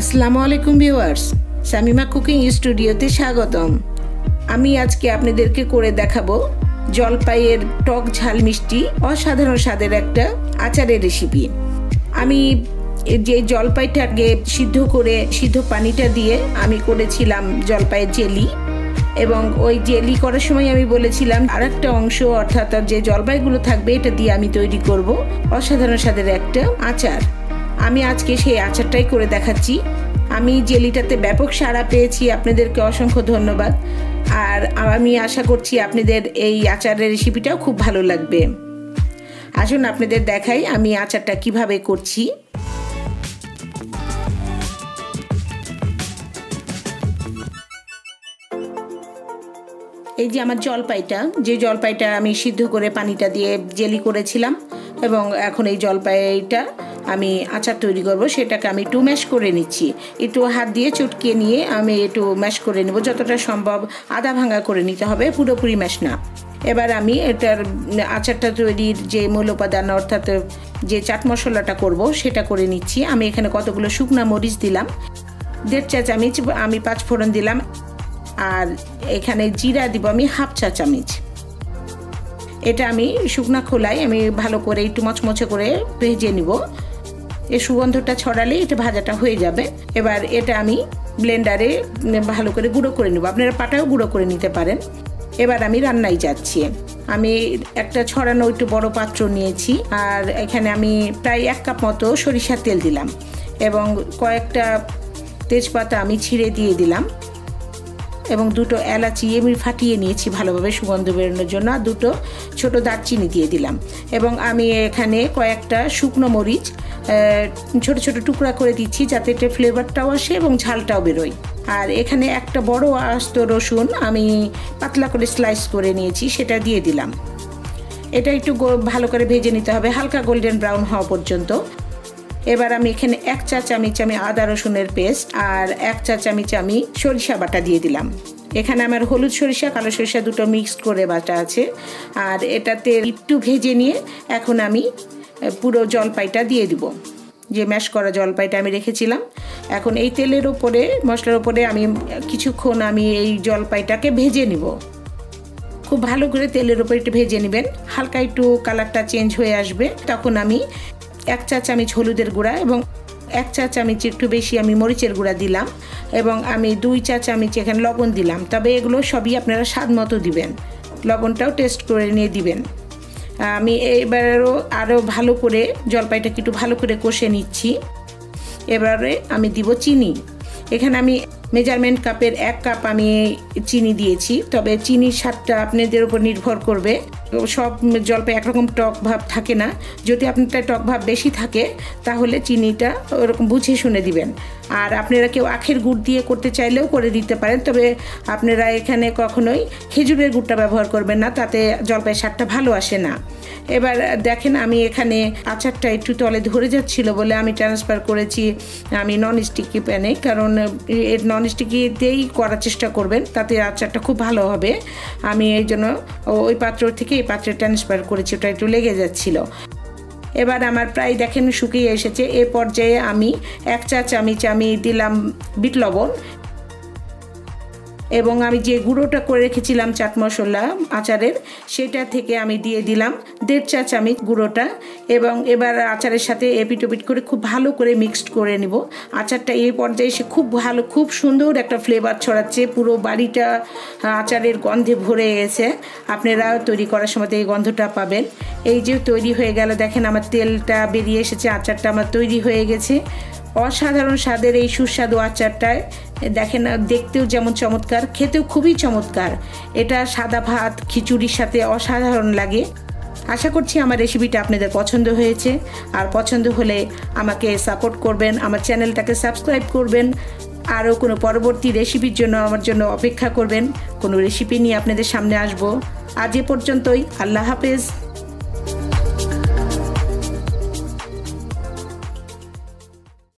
আসসালামু আলাইকুম viewers, Shamima cooking স্টুডিওতে স্বাগতম। আমি আজকে আপনাদেরকে করে দেখাবো জলপাইয়ের টক ঝাল মিষ্টি অসাধারণ স্বাদের একটা আচারের রেসিপি। আমি যে জলপাইটাকে সিদ্ধ পানিটা দিয়ে আমি করেছিলাম জলপাইয়ের জেলি, এবং ওই জেলি করার সময় আমি বলেছিলাম আরেকটা অংশ অর্থাৎ যে জলপাইগুলো থাকবে এটা দিয়ে আমি তৈরি করব অসাধারণ স্বাদের একটা আচার। আমি আজকে সেই আচারটাই করে দেখাচ্ছি। আমি জেলিটাতে ব্যাপক সাড়া পেয়েছি, আপনাদেরকে অসংখ্য ধন্যবাদ। আর আমি আশা করছি আপনাদের এই আচারের রেসিপিটাও খুব ভালো লাগবে। আসুন আপনাদের দেখাই আমি আচারটা কিভাবে করছি। এই যে আমার জলপাইটা আমি সিদ্ধ করে পানিটা দিয়ে জেলি করেছিলাম, এবং এখন এই জলপাইটা আমি আচার তৈরি করব, সেটাকে আমি একটু ম্যাশ করে নিচ্ছি। একটু হাত দিয়ে চটকিয়ে নিয়ে আমি একটু ম্যাশ করে নেব, যতটা সম্ভব আধা ভাঙা করে নিতে হবে, পুরোপুরি ম্যাশ না। এবার আমি এটার আচারটা তৈরির যে মূল উপাদান অর্থাৎ যে চাট মশলাটা করব সেটা করে নিচ্ছি। আমি এখানে কতগুলো শুকনা মরিচ দিলাম, 1.5 চা চামচ আমি 5 ফোড়ন দিলাম, আর এখানে জিরা দিব আমি 1/2 চা চামচ। এটা আমি শুকনা খোলায় আমি ভালো করে একটু মচমচে করে ভেজে নিব। এই সুগন্ধটা ছড়ালে এটা ভাজাটা হয়ে যাবে। এবার এটা আমি ব্লেন্ডারে ভালো করে গুঁড়ো করে নেব, আপনারা পাটাও গুঁড়ো করে নিতে পারেন। এবার আমি রান্নায় যাচ্ছি। আমি একটা ছড়ানো একটু বড় পাত্র নিয়েছি, আর এখানে আমি প্রায় 1 কাপ মতো সরিষার তেল দিলাম, এবং কয়েকটা তেজপাতা আমি ছিঁড়ে দিয়ে দিলাম, এবং 2টো এলাচি আমি ফাটিয়ে নিয়েছি ভালোভাবে সুগন্ধ বেরোনোর জন্য, আর 2টো ছোটো দারচিনি দিয়ে দিলাম। এবং আমি এখানে কয়েকটা শুকনো মরিচ ছোট ছোট টুকরা করে দিচ্ছি, যাতে এটা ফ্লেভারটাও আসে এবং ঝালটাও বেরোয়। আর এখানে একটা বড় আস্ত রসুন আমি পাতলা করে স্লাইস করে নিয়েছি, সেটা দিয়ে দিলাম। এটা একটু ভালো করে ভেজে নিতে হবে, হালকা গোল্ডেন ব্রাউন হওয়া পর্যন্ত। এবার আমি এখানে 1 চা চামচ আমি আদা রসুনের পেস্ট আর 1 চা চামচ আমি সরিষা বাটা দিয়ে দিলাম। এখানে আমার হলুদ সরিষা কালো সরিষা দুটো মিক্সড করে বাটা আছে। আর এটাতে একটু ভেজে নিয়ে এখন আমি পুরো জলপাইটা দিয়ে দিব, যে ম্যাশ করা জলপাইটা আমি রেখেছিলাম। এখন এই তেলের ওপরে মশলার ওপরে আমি কিছুক্ষণ আমি এই জলপাইটাকে ভেজে নিব। খুব ভালো করে তেলের ওপরে একটু ভেজে নেবেন, হালকা একটু কালারটা চেঞ্জ হয়ে আসবে, তখন আমি 1 চা চামচ হলুদের গুঁড়া এবং 1 চা চামচ একটু বেশি আমি মরিচের গুঁড়া দিলাম, এবং আমি 2 চা চামচ এখানে লবণ দিলাম। তবে এগুলো সবই আপনারা স্বাদ মতো দিবেন, লবণটাও টেস্ট করে নিয়ে দিবেন। আমি আরও ভালো করে জলপাইটাকে একটু ভালো করে কষে নিচ্ছি। এবারে আমি দিব চিনি। এখানে আমি মেজারমেন্ট কাপের 1 কাপ আমি চিনি দিয়েছি, তবে চিনির স্বাদটা আপনাদের উপর নির্ভর করবে। সব জলপাই একরকম টক ভাব থাকে না, যদি আপনারটা টক ভাব বেশি থাকে তাহলে চিনিটা ওরকম বুঝে শুনে দিবেন। আর আপনারা কেউ আখের গুড় দিয়ে করতে চাইলেও করে দিতে পারেন, তবে আপনারা এখানে কখনোই খেজুরের গুড়টা ব্যবহার করবেন না, তাতে জলপাইয়ের স্বাদটা ভালো আসে না। এবার দেখেন আমি এখানে আচারটা একটু তলে ধরে যাচ্ছিল বলে আমি ট্রান্সফার করেছি আমি ননস্টিকি প্যানে, কারণ এর ননস্টিকিতেই করার চেষ্টা করবেন, তাতে আচারটা খুব ভালো হবে। আমি এই জন্য ওই পাত্র থেকে এই পাত্রে ট্রান্সফার করেছি, ওটা একটু লেগে যাচ্ছিল। এবার আমার প্রায় দেখেন শুকিয়ে এসেছে। এ পর্যায়ে আমি 1 চা চামচ আমি দিলাম বিট লবণ, এবং আমি যে গুঁড়োটা করে রেখেছিলাম চাট মশলা আচারের, সেটা থেকে আমি দিয়ে দিলাম 1.5 চা চামচ গুঁড়োটা, এবং এবার আচারের সাথে এপিটোপিট করে খুব ভালো করে মিক্সড করে নিব। আচারটা এই পর্যায়ে এসে খুব সুন্দর একটা ফ্লেভার ছড়াচ্ছে, পুরো বাড়িটা আচারের গন্ধে ভরে গেছে। আপনারা তৈরি করার সময় এই গন্ধটা পাবেন। এই যে তৈরি হয়ে গেল, দেখেন আমার তেলটা বেরিয়ে এসেছে, আচারটা আমার তৈরি হয়ে গেছে। অসাধারণ স্বাদের এই সুস্বাদু আচারটায় দেখেন দেখতেও যেমন চমৎকার, খেতেও খুবই চমৎকার। এটা সাদা ভাত খিচুড়ির সাথে অসাধারণ লাগে। আশা করছি আমার রেসিপিটা আপনাদের পছন্দ হয়েছে, আর পছন্দ হলে আমাকে সাপোর্ট করবেন, আমার চ্যানেলটাকে সাবস্ক্রাইব করবেন। আরও কোনো পরবর্তী রেসিপির জন্য আমার জন্য অপেক্ষা করবেন, কোনো রেসিপি নিয়ে আপনাদের সামনে আসবো। আজ এ পর্যন্তই, আল্লাহ হাফেজ।